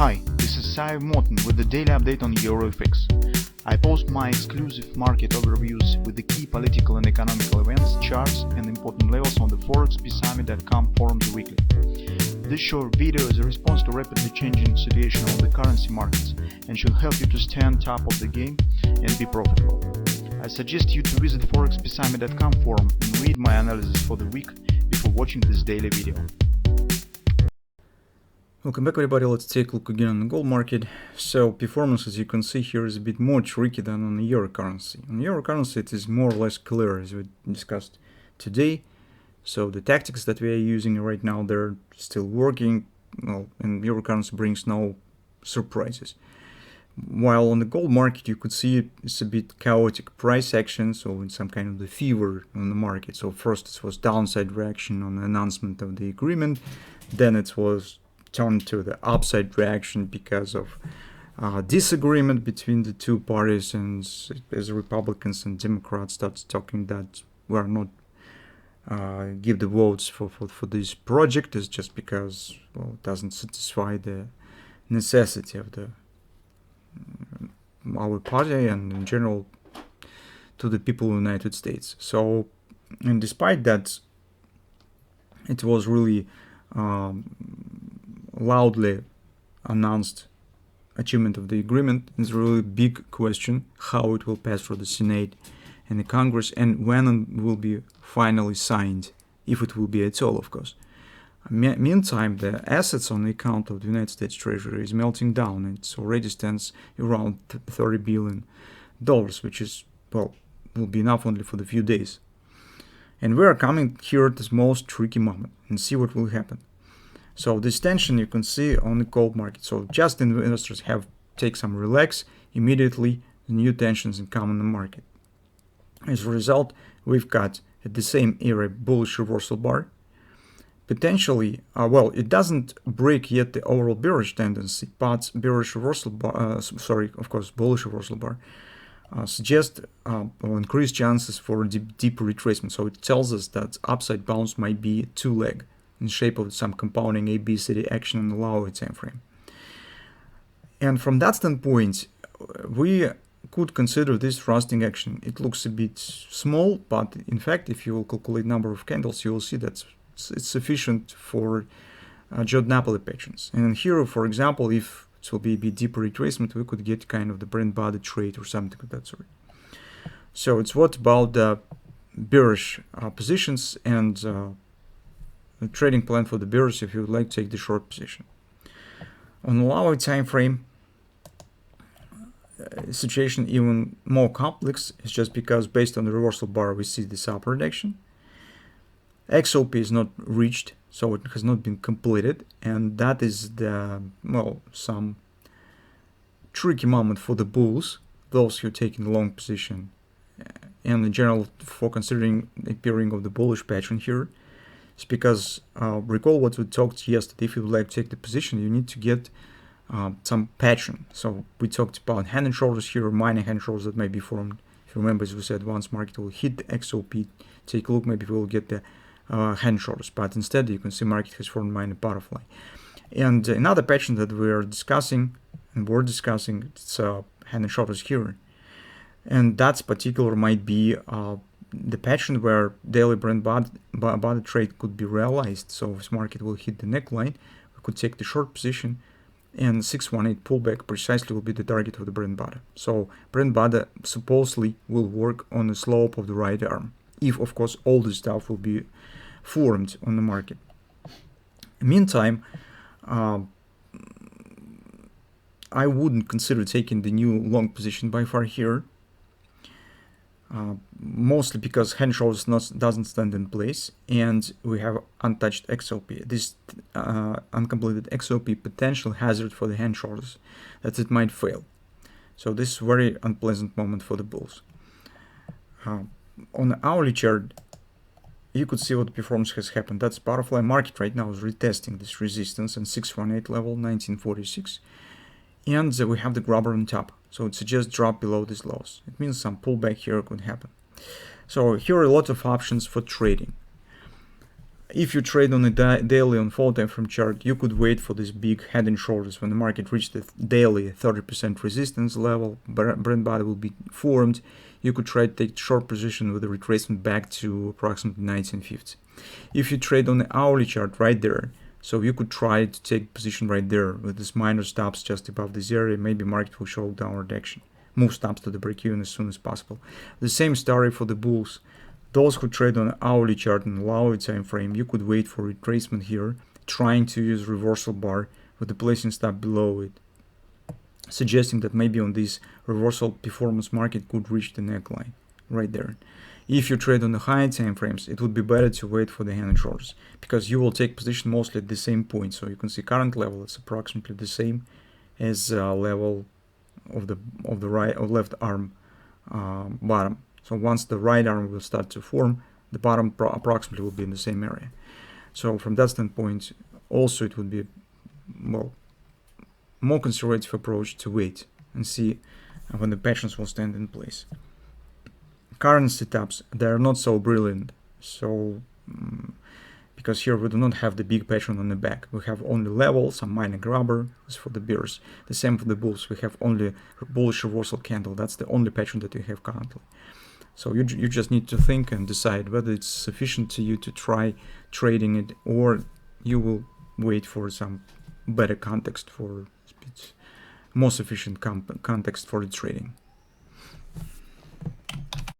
Hi, this is Sive Morten with the daily update on EuroFX. I post my exclusive market overviews with the key political and economical events, charts and important levels on the ForexPeaceArmy.com forums weekly. This short video is a response to rapidly changing situation on the currency markets and should help you to stay on top of the game and be profitable. I suggest you to visit ForexPeaceArmy.com forum and read my analysis for the week before watching this daily video. Welcome back everybody, let's take a look again on the gold market. So performance, as you can see here, is a bit more tricky than on the euro currency. On the euro currency it is more or less clear, as we discussed today. So the tactics that we are using right now, they're still working, well, and euro currency brings no surprises. While on the gold market you could see it's a bit chaotic price action, so in some kind of the fever on the market. So first it was downside reaction on the announcement of the agreement, then it was turned to the upside reaction because of disagreement between the two parties, and as Republicans and Democrats started talking that we're not give the votes for this project is just because, well, it doesn't satisfy the necessity of the our party and in general to the people of the United States. So, and despite that, it was really loudly announced achievement of the agreement. It's a really big question how it will pass through the Senate and the Congress and when it will be finally signed, if it will be at all, of course. Meantime, the assets on the account of the United States Treasury is melting down. It already stands around $30 billion, which is, well, will be enough only for the few days. And we are coming here at this most tricky moment and see what will happen. So this tension you can see on the gold market. So just investors have take some relax, immediately the new tensions come in the market. As a result, we've got at the same era bullish reversal bar. Potentially, well, it doesn't break yet the overall bearish tendency, but bearish reversal bar, bullish reversal bar suggests increased chances for deeper retracement. So it tells us that upside bounce might be two-leg in shape of some compounding ABCD action in the lower time frame. And from that standpoint, we could consider this thrusting action. It looks a bit small, but in fact, if you will calculate number of candles, you will see that it's sufficient for Jod Napoli patterns. And here, for example, if it will be a bit deeper retracement, we could get kind of the brand body trade or something of that sort. So it's what about the bearish positions and the trading plan for the bears if you would like to take the short position. On the lower time frame, situation even more complex. It's just because based on the reversal bar we see this upward action. XOP is not reached, so it has not been completed, and that is the, well, some tricky moment for the bulls, those who are taking the long position, and in general for considering the appearing of the bullish pattern here. It's because recall what we talked yesterday. If you would like to take the position, you need to get some pattern. So we talked about hand and shoulders here, minor hand and shoulders that may be formed. If you remember, as we said, once market will hit the XOP, take a look, maybe we will get the hand shoulders. But instead, you can see market has formed minor butterfly. And another pattern that we are discussing, and we're discussing, it's hand and shoulders here. And that particular might be the pattern where daily brand body trade could be realized. So if market will hit the neckline, we could take the short position, and 618 pullback precisely will be the target of the brand body. So brand body supposedly will work on the slope of the right arm, if of course all this stuff will be formed on the market. Meantime, I wouldn't consider taking the new long position by far here. Mostly because hand shoulders doesn't stand in place and we have untouched XOP. This uncompleted XOP potential hazard for the hand shoulders that it might fail. So this is a very unpleasant moment for the bulls. On the hourly chart, you could see what performance has happened. That's butterfly market right now is retesting this resistance and 618 level 1946. And we have the grabber on top, so it suggests drop below these lows. It means some pullback here could happen. So here are a lot of options for trading. If you trade on a daily on 4 time frame chart, you could wait for this big head and shoulders. When the market reached the daily 30% resistance level, Brent body will be formed. You could try to take short position with a retracement back to approximately 1950. If you trade on the hourly chart right there, so you could try to take position right there with this minor stops just above this area. Maybe market will show downward action. Move stops to the break-even as soon as possible. The same story for the bulls. Those who trade on an hourly chart and lower time frame, you could wait for retracement here, trying to use reversal bar with the placing stop below it, suggesting that maybe on this reversal performance market could reach the neckline right there. If you trade on the high time frames, it would be better to wait for the hand and shoulders, because you will take position mostly at the same point. So you can see current level is approximately the same as level of the right or left arm bottom. So once the right arm will start to form, the bottom approximately will be in the same area. So from that standpoint, also it would be, well, more conservative approach to wait and see when the patterns will stand in place. Current setups, they are not so brilliant. So because here we do not have the big pattern on the back. We have only level, some minor grabber for the bears. The same for the bulls. We have only bullish reversal candle. That's the only pattern that we have currently. So you just need to think and decide whether it's sufficient to you to try trading it, or you will wait for some better context, for more sufficient context for the trading.